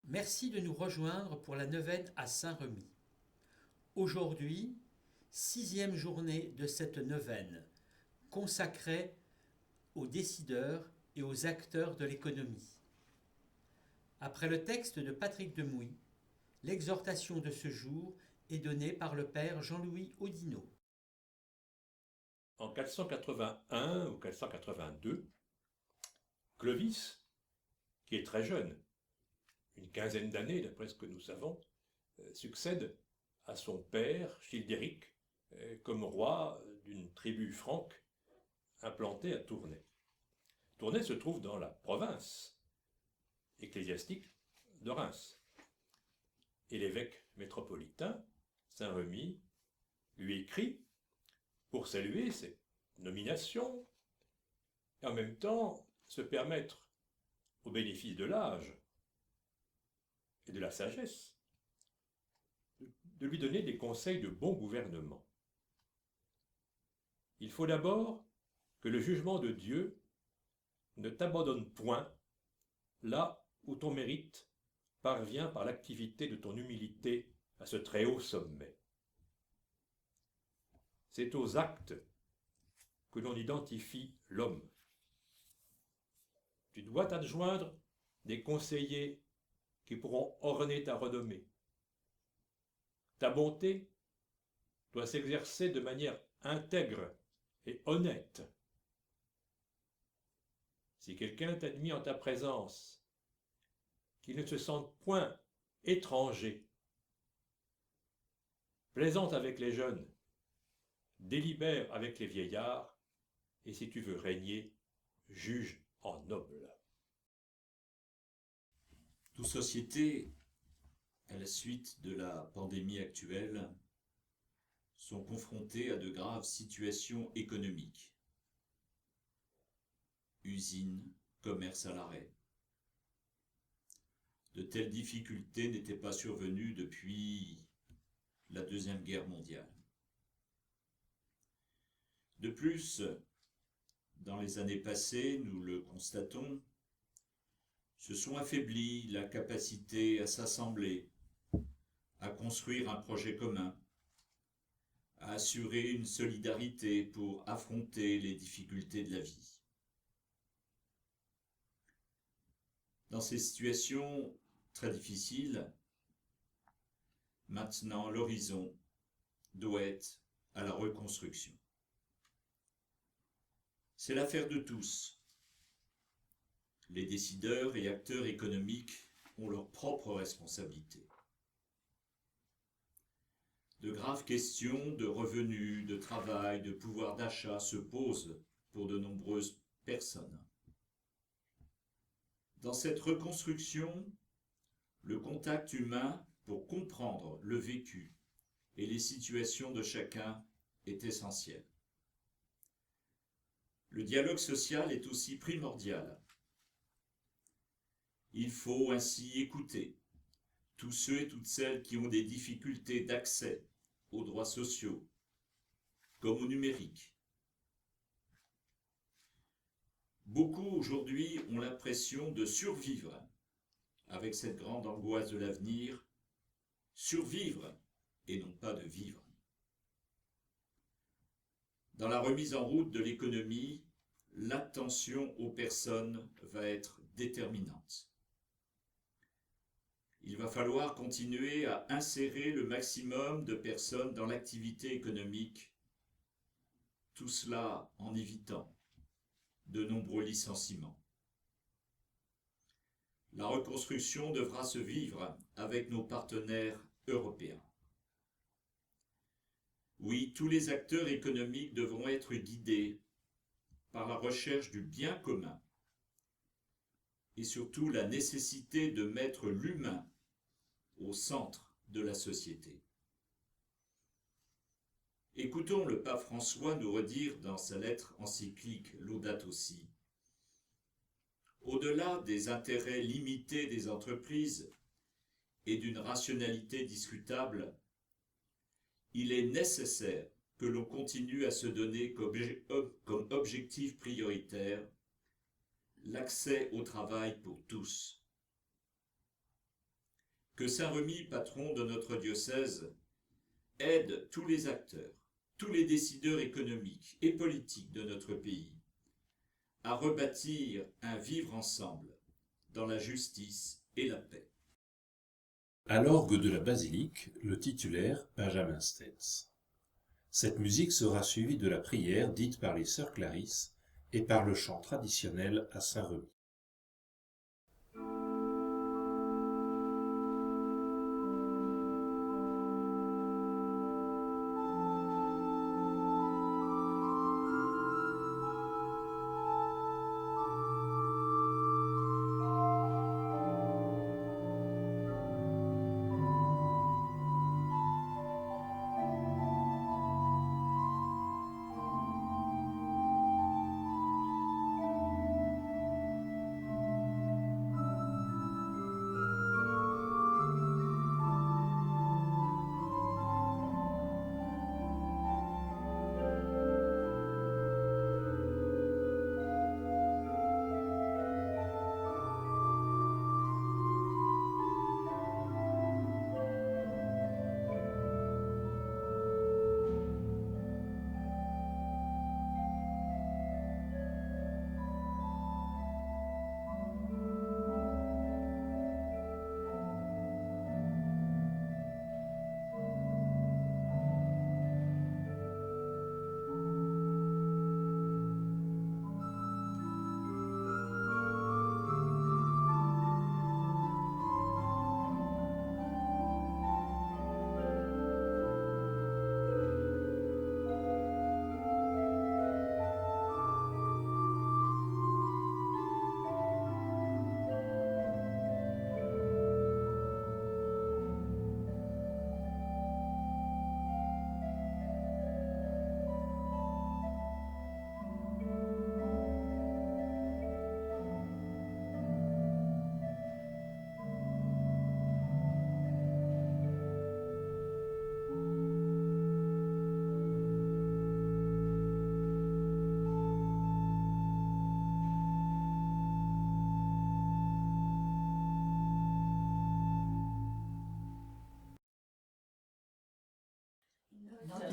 Merci de nous rejoindre pour la neuvaine à Saint-Remy. Aujourd'hui, 6e journée de cette neuvaine, consacrée aux décideurs et aux acteurs de l'économie. Après le texte de Patrick Demouy, l'exhortation de ce jour est donnée par le père Jean-Louis Audineau. En 481 ou 482, Clovis, qui est très jeune, une quinzaine d'années d'après ce que nous savons, succède à son père Childéric comme roi d'une tribu franque implantée à Tournai. Tournai se trouve dans la province ecclésiastique de Reims. Et l'évêque métropolitain, Saint-Remy, lui écrit pour saluer cette nomination et en même temps se permettre, au bénéfice de l'âge et de la sagesse, de lui donner des conseils de bon gouvernement. Il faut d'abord que le jugement de Dieu ne t'abandonne point là où ton mérite parvient par l'activité de ton humilité à ce très haut sommet. C'est aux actes que l'on identifie l'homme. Tu dois t'adjoindre des conseillers qui pourront orner ta renommée. Ta bonté doit s'exercer de manière intègre et honnête. Si quelqu'un t'admit en ta présence, qu'il ne se sente point étranger, plaisante avec les jeunes, délibère avec les vieillards, et si tu veux régner, juge en noble. Toute société, à la suite de la pandémie actuelle, sont confrontées à de graves situations économiques. Usines, commerces à l'arrêt. De telles difficultés n'étaient pas survenues depuis la Deuxième Guerre mondiale. De plus, dans les années passées, nous le constatons, se sont affaiblies la capacité à s'assembler, à construire un projet commun, à assurer une solidarité pour affronter les difficultés de la vie. Dans ces situations très difficiles, maintenant l'horizon doit être à la reconstruction. C'est l'affaire de tous. Les décideurs et acteurs économiques ont leurs propres responsabilités. De graves questions de revenus, de travail, de pouvoir d'achat se posent pour de nombreuses personnes. Dans cette reconstruction, le contact humain pour comprendre le vécu et les situations de chacun est essentiel. Le dialogue social est aussi primordial. Il faut ainsi écouter tous ceux et toutes celles qui ont des difficultés d'accès aux droits sociaux, comme au numérique. Beaucoup aujourd'hui ont l'impression de survivre avec cette grande angoisse de l'avenir, survivre et non pas de vivre. Dans la remise en route de l'économie, l'attention aux personnes va être déterminante. Il va falloir continuer à insérer le maximum de personnes dans l'activité économique, tout cela en évitant de nombreux licenciements. La reconstruction devra se vivre avec nos partenaires européens. Oui, tous les acteurs économiques devront être guidés par la recherche du bien commun et surtout la nécessité de mettre l'humain au centre de la société. Écoutons le pape François nous redire dans sa lettre encyclique Laudato Si: au-delà des intérêts limités des entreprises et d'une rationalité discutable, il est nécessaire que l'on continue à se donner comme objectif prioritaire, l'accès au travail pour tous. Que Saint-Remy, patron de notre diocèse, aide tous les acteurs, tous les décideurs économiques et politiques de notre pays à rebâtir un vivre ensemble dans la justice et la paix. À l'orgue de la basilique, le titulaire Benjamin Stens. Cette musique sera suivie de la prière dite par les sœurs Clarisse et par le chant traditionnel à Saint-Remy.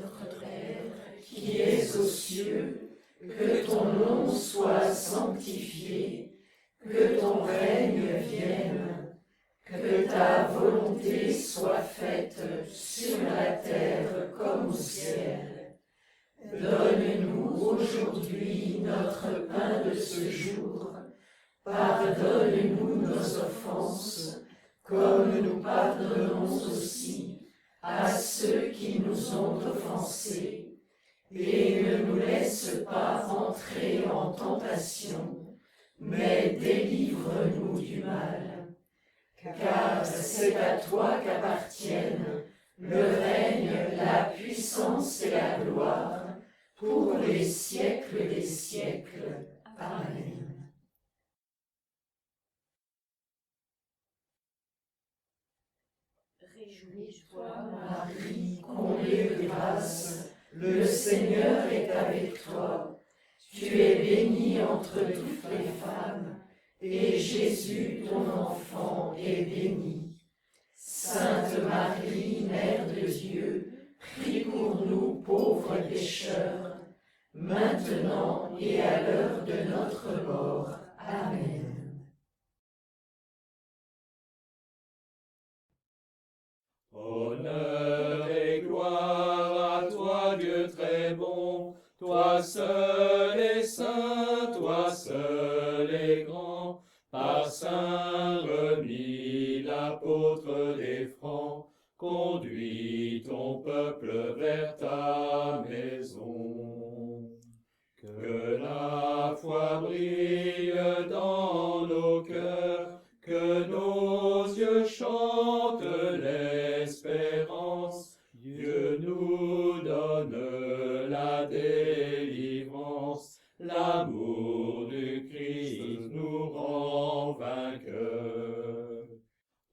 Notre Père, qui es aux cieux, que ton nom soit sanctifié, que ton règne vienne, que ta volonté soit faite sur la terre comme au ciel. Donne-nous aujourd'hui notre pain de ce jour. Pardonne-nous nos offenses, comme nous pardonnons aussi à ceux qui nous ont offensés, et ne nous laisse pas entrer en tentation, mais délivre-nous du mal. Car c'est à toi qu'appartiennent le règne, la puissance et la gloire, pour les siècles des siècles. Amen. Réjouis-toi, Marie, comblée de grâce, le Seigneur est avec toi. Tu es bénie entre toutes les femmes, et Jésus, ton enfant, est béni. Sainte Marie, Mère de Dieu, prie pour nous pauvres pécheurs, maintenant et à l'heure de notre mort. Amen. Honneur et gloire à toi, Dieu très bon, toi seul est saint, toi seul est grand, par Saint Remi, l'apôtre des Francs, conduis ton peuple vers ta maison. Que la foi brille dans nos cœurs, que nos yeux chantent l'espérance. Dieu nous donne la délivrance, l'amour du Christ nous rend vainqueurs.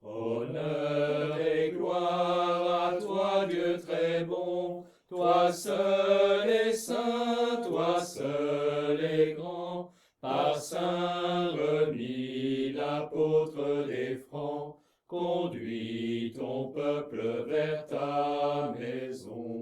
Honneur et gloire à toi, Dieu très bon, toi seul est saint, toi seul les grands, par Saint Remi, l'apôtre des Francs, conduis ton peuple vers ta maison.